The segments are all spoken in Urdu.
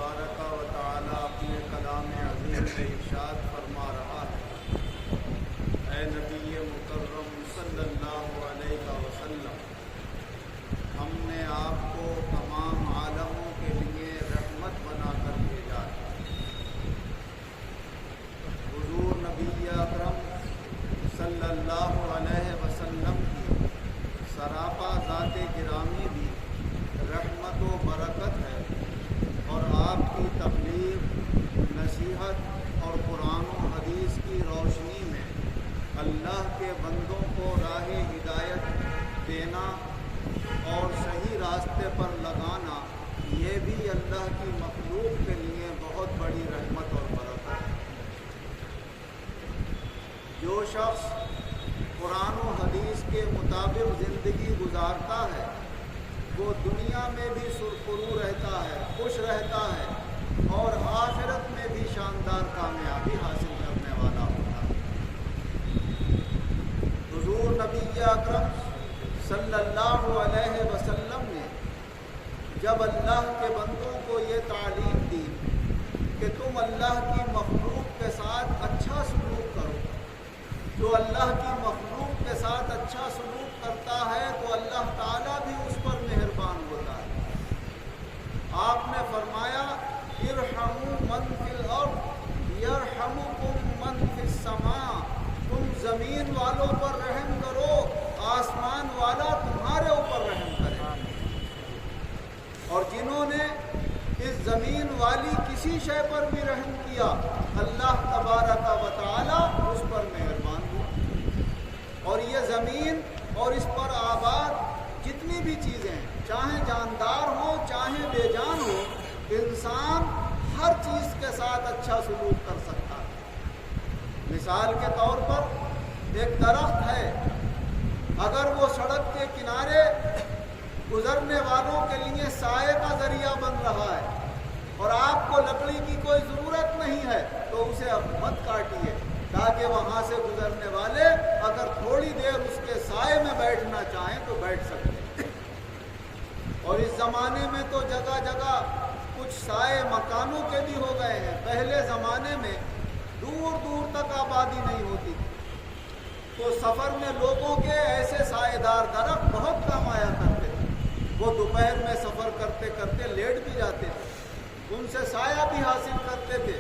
تبارک و تعالی اپنے کلام عظیم میں ارشاد فرما رہا ہے، اے نبی مکرم صلی اللہ علیہ وسلم، ہم نے آپ کو تمام عالموں کے لیے رحمت بنا کر بھیجا ہے۔ حضور نبی اکرم صلی اللہ علیہ وسلم کی سراپا ذات گرامی بھی رحمت و برکت ہے، اور آپ کی تبلیغ، نصیحت اور قرآن و حدیث کی روشنی میں اللہ کے بندوں کو راہ ہدایت دینا اور صحیح راستے پر لگانا، یہ بھی اللہ کی مخلوق کے لیے بہت بڑی رحمت اور برکت ہے۔ جو شخص قرآن و حدیث کے مطابق زندگی گزارتا ہے وہ دنیا میں بھی سرخرو رہتا ہے، خوش رہتا ہے، اور آخرت میں بھی شاندار کامیابی حاصل کرنے والا ہوتا ہے۔ حضور نبی اکرم صلی اللہ علیہ وسلم نے جب اللہ کے بندوں کو یہ تعلیم دی کہ تم اللہ کی مخلوق کے ساتھ اچھا سلوک کرو، جو اللہ کی مخلوق کے ساتھ اچھا سلوک کرتا ہے تو اللہ تعالیٰ بھی اس پر مہربان ہوتا ہے۔ آپ نے فرمایا، ارحموا من فی الارض یرحمکم من فی السماء، تم زمین والوں پر رحم کرو، آسمان والا تمہارے اوپر رحم کرے۔ اور جنہوں نے اس زمین والی کسی شے پر بھی رحم کیا، اللہ تبارک و تعالی اس پر مہربان ہوا۔ اور یہ زمین اور اس پر آباد جتنی بھی چیزیں ہیں، چاہے جاندار ہوں چاہے بے جان ہو، انسان ہر چیز کے ساتھ اچھا سلوک کر سکتا ہے۔ مثال کے طور پر ایک درخت ہے، اگر وہ سڑک کے کنارے گزرنے والوں کے لیے سائے کا ذریعہ بن رہا ہے اور آپ کو لکڑی کی کوئی ضرورت نہیں ہے تو اسے اب مت کاٹیے، تاکہ وہاں سے گزرنے والے اگر تھوڑی دیر اس کے سائے میں بیٹھنا چاہیں تو بیٹھ سکتے ہیں۔ اور اس زمانے میں تو جگہ جگہ کچھ سائے مکانوں کے بھی ہو گئے ہیں۔ پہلے زمانے میں دور دور تک آبادی نہیں ہوتی تھی، تو سفر میں لوگوں کے ایسے سائے دار درخت بہت کام آیا کرتے تھے۔ وہ دوپہر میں سفر کرتے کرتے لیٹ بھی جاتے تھے، ان سے سایہ بھی حاصل کرتے تھے،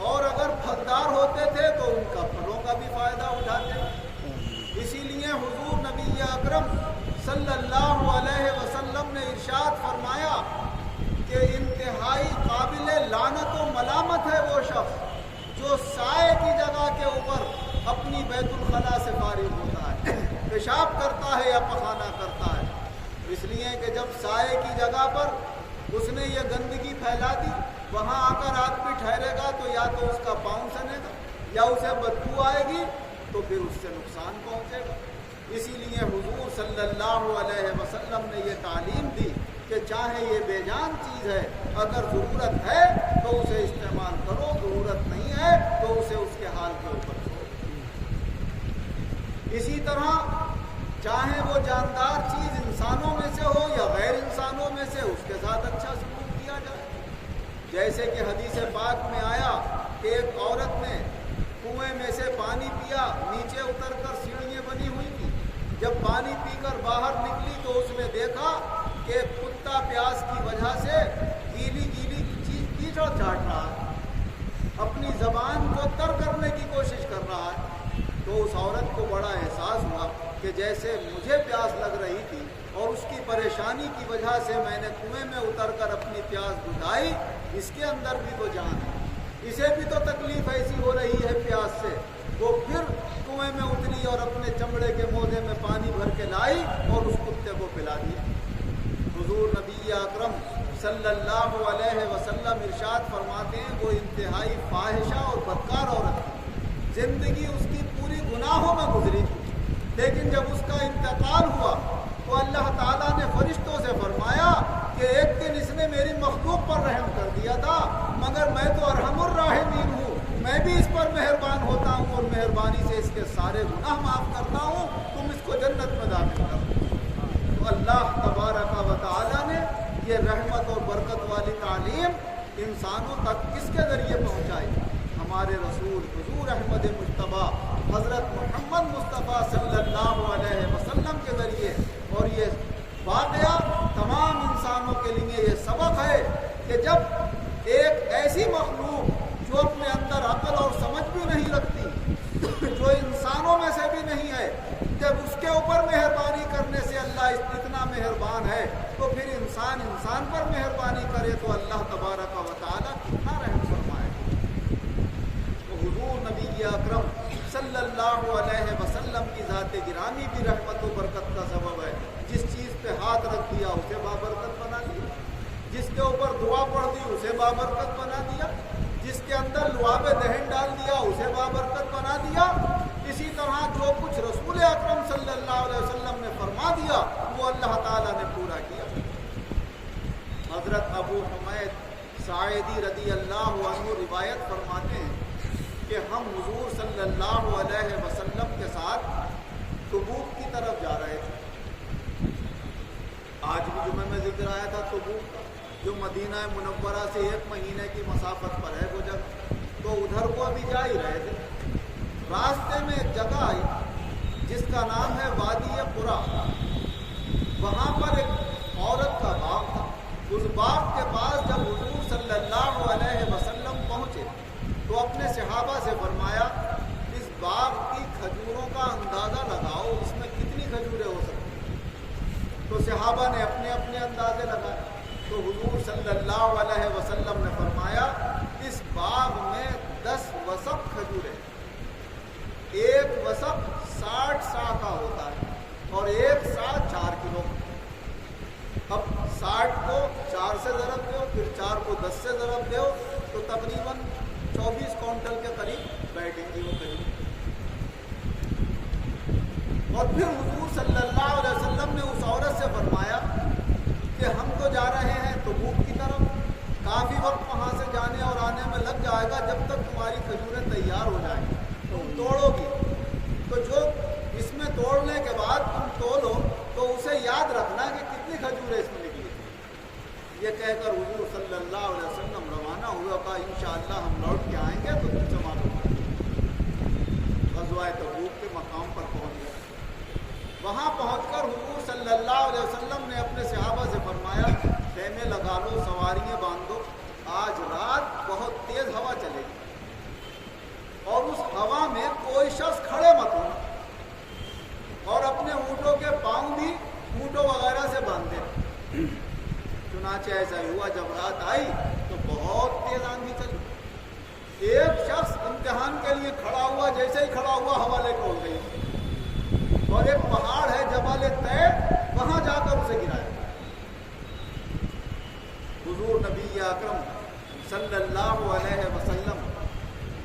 اور اگر پھلدار ہوتے تھے تو ان کا پھلوں کا بھی فائدہ اٹھاتے تھے۔ اسی لیے حضور نبی اکرم صلی اللہ علیہ وسلم نے ارشاد فرمایا کہ انتہائی قابل لعنت و ملامت ہے وہ شخص جو سائے کی جگہ کے اوپر اپنی بیت الخلا سے فارغ ہوتا ہے، پیشاب کرتا ہے یا پخانہ کرتا ہے، اس لیے کہ جب سائے کی جگہ پر اس نے یہ گندگی پھیلا دی، وہاں آ کر آدمی ٹھہرے گا تو یا تو اس کا پاؤں سنے گا یا اسے بدبو آئے گی تو پھر اس سے نقصان پہنچے گا۔ اسی لیے حضور صلی اللہ علیہ وسلم نے یہ تعلیم دی کہ چاہے یہ بے جان چیز ہے، اگر ضرورت ہے تو اسے استعمال کرو، ضرورت نہیں ہے تو اسے اس کے حال کے اوپر چھوڑو۔ اسی طرح چاہے وہ جاندار چیز انسانوں میں سے ہو یا غیر انسانوں میں سے، اس کے ساتھ اچھا سلوک کیا جائے۔ جیسے کہ حدیث پاک میں آیا کہ ایک عورت نے کنویں میں سے پانی پیا، نیچے اتر کر سیڑھیاں بنی ہوئی تھی، جب پانی پی کر باہر نکلی تو اس نے دیکھا کہ کتا پیاس کی وجہ سے گیلی گیلی چیز کیچڑ چاٹ رہا ہے، اپنی زبان کو تر کرنے کی کوشش کر رہا ہے۔ تو اس عورت کو بڑا احساس ہوا کہ جیسے مجھے پیاس لگ رہی تھی اور اس کی پریشانی کی وجہ سے میں نے کنویں میں اتر کر اپنی پیاس بجھائی، اس کے اندر بھی تو جان ہے، اسے بھی تو تکلیف ایسی ہو رہی ہے پیاس سے۔ وہ پھر کنویں میں اتری اور اپنے چمڑے کے موزے میں پانی بھر کے لائی اور اس کتے کو پلا دیا۔ حضور نبی اکرم صلی اللہ علیہ وسلم ارشاد فرماتے ہیں، وہ انتہائی فاحشہ اور بدکار عورت تھی، زندگی اس کی پوری گناہوں میں گزری تھی، لیکن جب اس کا انتقال ہوا تو اللہ تعالیٰ نے فرشتوں سے فرمایا کہ ایک دن اس نے میری مخلوق پر رحم کر دیا تھا، مگر میں تو ارحم الراحمین ہوں، میں بھی اس پر مہربان ہوتا ہوں اور مہربانی سے اس کے سارے گناہ معاف کرتا ہوں، تم اس کو جنت میں داخل کرو۔ تو اللہ تبارک و تعالیٰ نے یہ رحمت اور برکت والی تعلیم انسانوں تک کس کے ذریعے پہنچائی؟ ہمارے رسول حضور احمد مجتبیٰ حضرت محمد مصطفیٰ صلی اللہ علیہ وسلم کے ذریعے۔ اور یہ واقعہ تمام انسانوں کے لیے یہ سبق ہے کہ جب ایک ایسی مخلوق جو اپنے اندر عقل اور سمجھ بھی نہیں رکھتی، جو انسانوں میں سے بھی نہیں ہے، جب اس کے اوپر مہربانی کرنے سے اللہ اتنا مہربان ہے، تو پھر انسان پر مہربانی کرے تو اللہ تبارک و تعالیٰ کتنا رحم فرمائے۔ تو حضور نبی اکرم صلی اللہ علیہ وسلم کی ذات گرامی بھی رحمت و برکت کا سبب ہے۔ جس چیز پہ ہاتھ رکھ دیا اسے بابرکت بنا دیا، جس کے اوپر دعا پڑھ دی اسے بابرکت بنا دیا، جس کے اندر لعاب دہن ڈال دیا اسے بابرکت بنا دیا۔ اسی طرح جو کچھ رسول اکرم صلی اللہ علیہ وسلم نے فرما دیا وہ اللہ تعالیٰ نے پورا کیا۔ حضرت ابو حمید ساعدی رضی اللہ عنہ روایت فرماتے ہیں کہ ہم حضور صلی اللہ علیہ وسلم کے ساتھ تبوک کی طرف جا رہے تھے۔ آج بھی جمعہ میں ذکر آیا تھا تبوک کا، جو مدینہ منورہ سے 1 مہینے کی مسافت پر ہے وہ جگہ، تو ادھر کو ابھی جا ہی رہے تھے۔ راستے میں ایک جگہ آئی جس کا نام ہے وادی قرا۔ وہاں پر ایک عورت کا باغ تھا۔ اس باغ کے پاس جب حضور صلی اللہ علیہ وسلم پہنچے تو اپنے صحابہ سے فرمایا اس باغ کی کھجوروں کا اندازہ لگاؤ، اس میں کتنی کھجوریں ہو سکتی ہیں۔ تو صحابہ نے اپنے اپنے اندازے لگائے۔ تو حضور صلی اللہ علیہ وسلم نے فرمایا اس باغ میں 10 وسق کھجوریں، ایک وسق 60 سا کا ہوتا ہے اور ایک سا 4 کلو۔ اب 60 کو 4 سے ضرب دو، پھر 4 کو 10 سے ضرب دو تو تقریباً 24 کوئنٹل کے قریب بیٹھیں گی وہ کھجور۔ اور پھر حضور صلی اللہ علیہ وسلم نے اس عورت سے فرمایا کہ ہم تو جا رہے ہیں تبوک کی طرف، کافی وقت وہاں سے جانے اور آنے میں لگ جائے گا، جب تک تمہاری کھجوریں تیار ہو جائیں تم توڑو گی، تو جو اس میں توڑنے کے بعد تم تولو تو اسے یاد رکھنا کہ کتنی کھجوریں اس میں نکلی۔ یہ کہہ کر حضور صلی اللہ علیہ وسلم روانہ ہوئے، کہا انشاءاللہ ہم لوٹ کے آئیں گے تو تم سے معلوم ہوگا۔ غزوہ تبوک کے مقام پر پہنچ گئے۔ وہاں پہنچ کر حضور صلی اللہ علیہ وسلم نے اپنے صحابہ سے فرمایا خیمے لگا لو، سواریاں باندھو، آج رات بہت تیز ہوا چلے گی اور اس ہوا میں کوئی شخص کھڑے مت ہونا اور اپنے اونٹوں کے پاؤں بھی اونٹوں وغیرہ سے باندھے۔ چنانچہ ایسا ہوا، جب رات آئی تو بہت تیز آندھی چلی۔ ایک شخص امتحان کے لیے کھڑا ہوا، جیسے ہی کھڑا ہوا ہوا لے کے اڑ گئی اور ایک پہاڑ ہے جبل طے، وہاں جا کر اسے گرایا۔ حضور نبی اکرم صلی اللہ علیہ وسلم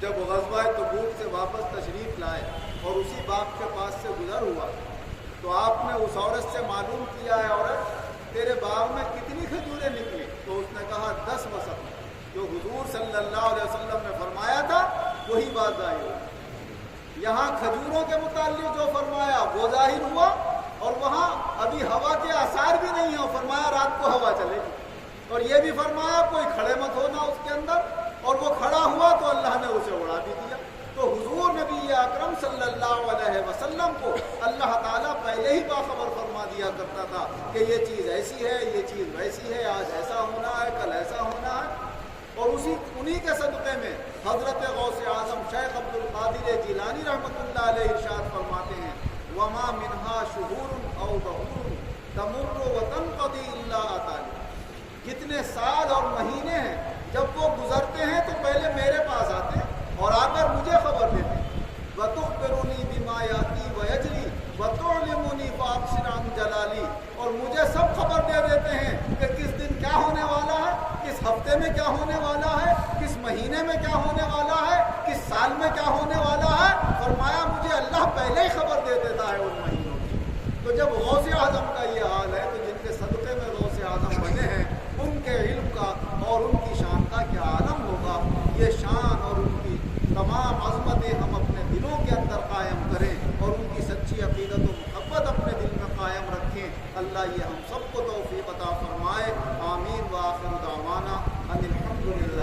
جب غزوہ تبوک سے واپس تشریف لائے اور اسی باغ کے پاس سے گزر ہوا تو آپ نے اس عورت سے معلوم کیا ہے عورت تیرے باغ میں کتنی کھجوریں نکلی؟ تو اس نے کہا 10 وسق۔ جو حضور صلی اللہ علیہ وسلم نے فرمایا تھا وہی بات ظاہر ہوئی۔ یہاں کھجوروں کے متعلق جو فرمایا وہ ظاہر ہوا اور وہاں ابھی ہوا کے آثار بھی نہیں ہیں، فرمایا رات کو ہوا چلے گی، اور یہ بھی فرمایا کوئی کھڑے مت ہونا اس کے اندر، اور وہ کھڑا ہوا تو اللہ نے اسے اڑا بھی دیا۔ تو حضور نبی اکرم صلی اللہ علیہ وسلم کو اللہ تعالیٰ پہلے ہی باخبر فرما دیا کرتا تھا کہ یہ چیز ایسی ہے، یہ چیز ویسی ہے، آج ایسا ہونا ہے، کل ایسا ہونا ہے۔ اور انہی کے صدقے میں حضرت غوث اعظم شیخ عبد القادر جیلانی رحمۃ اللہ علیہ ارشاد فرماتے ہیں وما منہا شہور او بہور تمر وتنقضی الا اتانی۔ جتنے سال اور مہینے ہیں جب وہ گزرتے ہیں تو پہلے میرے پاس آتے ہیں اور آ کر مجھے خبر دیتے ہیں۔ وَتُخْبِرُنِي بِمَا يَأْتِي وَيَجْرِي وَتُعْلِمُنِي فَأَبْصِرْ عَنْ جَلَالِي۔ اور مجھے سب خبر دے دیتے ہیں کہ کس دن کیا ہونے والا ہے، کس ہفتے میں کیا ہونے والا ہے، کس مہینے میں کیا ہونے والا ہے، کس سال میں کیا ہونے والا ہے۔ فرمایا مجھے اللہ پہلے ہی خبر دے دیتا ہے ان مہینوں کی۔ تو جب غوث اعظم کا یہ حال ہے تو جن کے صدقے میں غوث اعظم بنے ہیں ان کے علم کا اور ان کی شان کا کیا عالم ہوگا۔ یہ شان اور ان کی تمام عظمتیں ہم اپنے دلوں کے اندر قائم کریں اور ان کی سچی عقیدت و محبت اپنے دل میں قائم رکھیں۔ اللہ یہ ہم سب کو توفیق عطا فرمائے۔ آمین۔ وآخر دعوانا ان الحمد للہ۔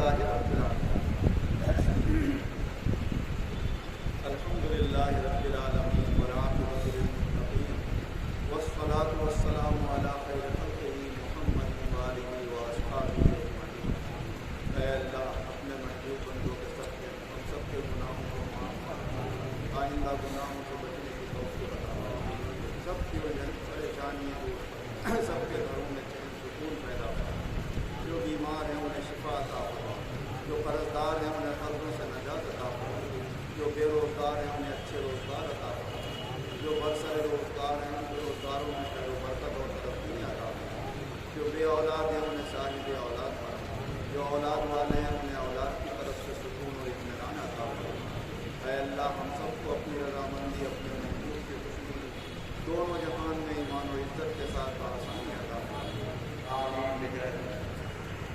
اللہ گناہوں سے بچنے کی توفیق عطا فرما، سب کی پریشانیاں دور فرما، سب کے گھروں میں چین سکون پیدا فرما، جو بیمار ہیں انہیں شفا عطا فرما، جو قرضدار ہیں انہیں قرضوں سے نجات عطا فرما، جو بے روزگار ہیں انہیں اچھے روزگار عطا فرما، جو برسر روزگار ہیں ان روزگاروں میں خیر و برکت اور ترقی عطا فرما، جو بے اولاد ہیں انہیں صاحب اولاد فرما، جو اولاد والے ہیں انہیں اولاد کی طرف سے سکون اور اطمینان عطا فرما۔ اے اللہ ہم سب کو اپنی رضامندی اپنے محبوب کی خوشنودی دونوں جہان میں ایمان و عزت کے ساتھ آسانی عطا فرما۔ آمین۔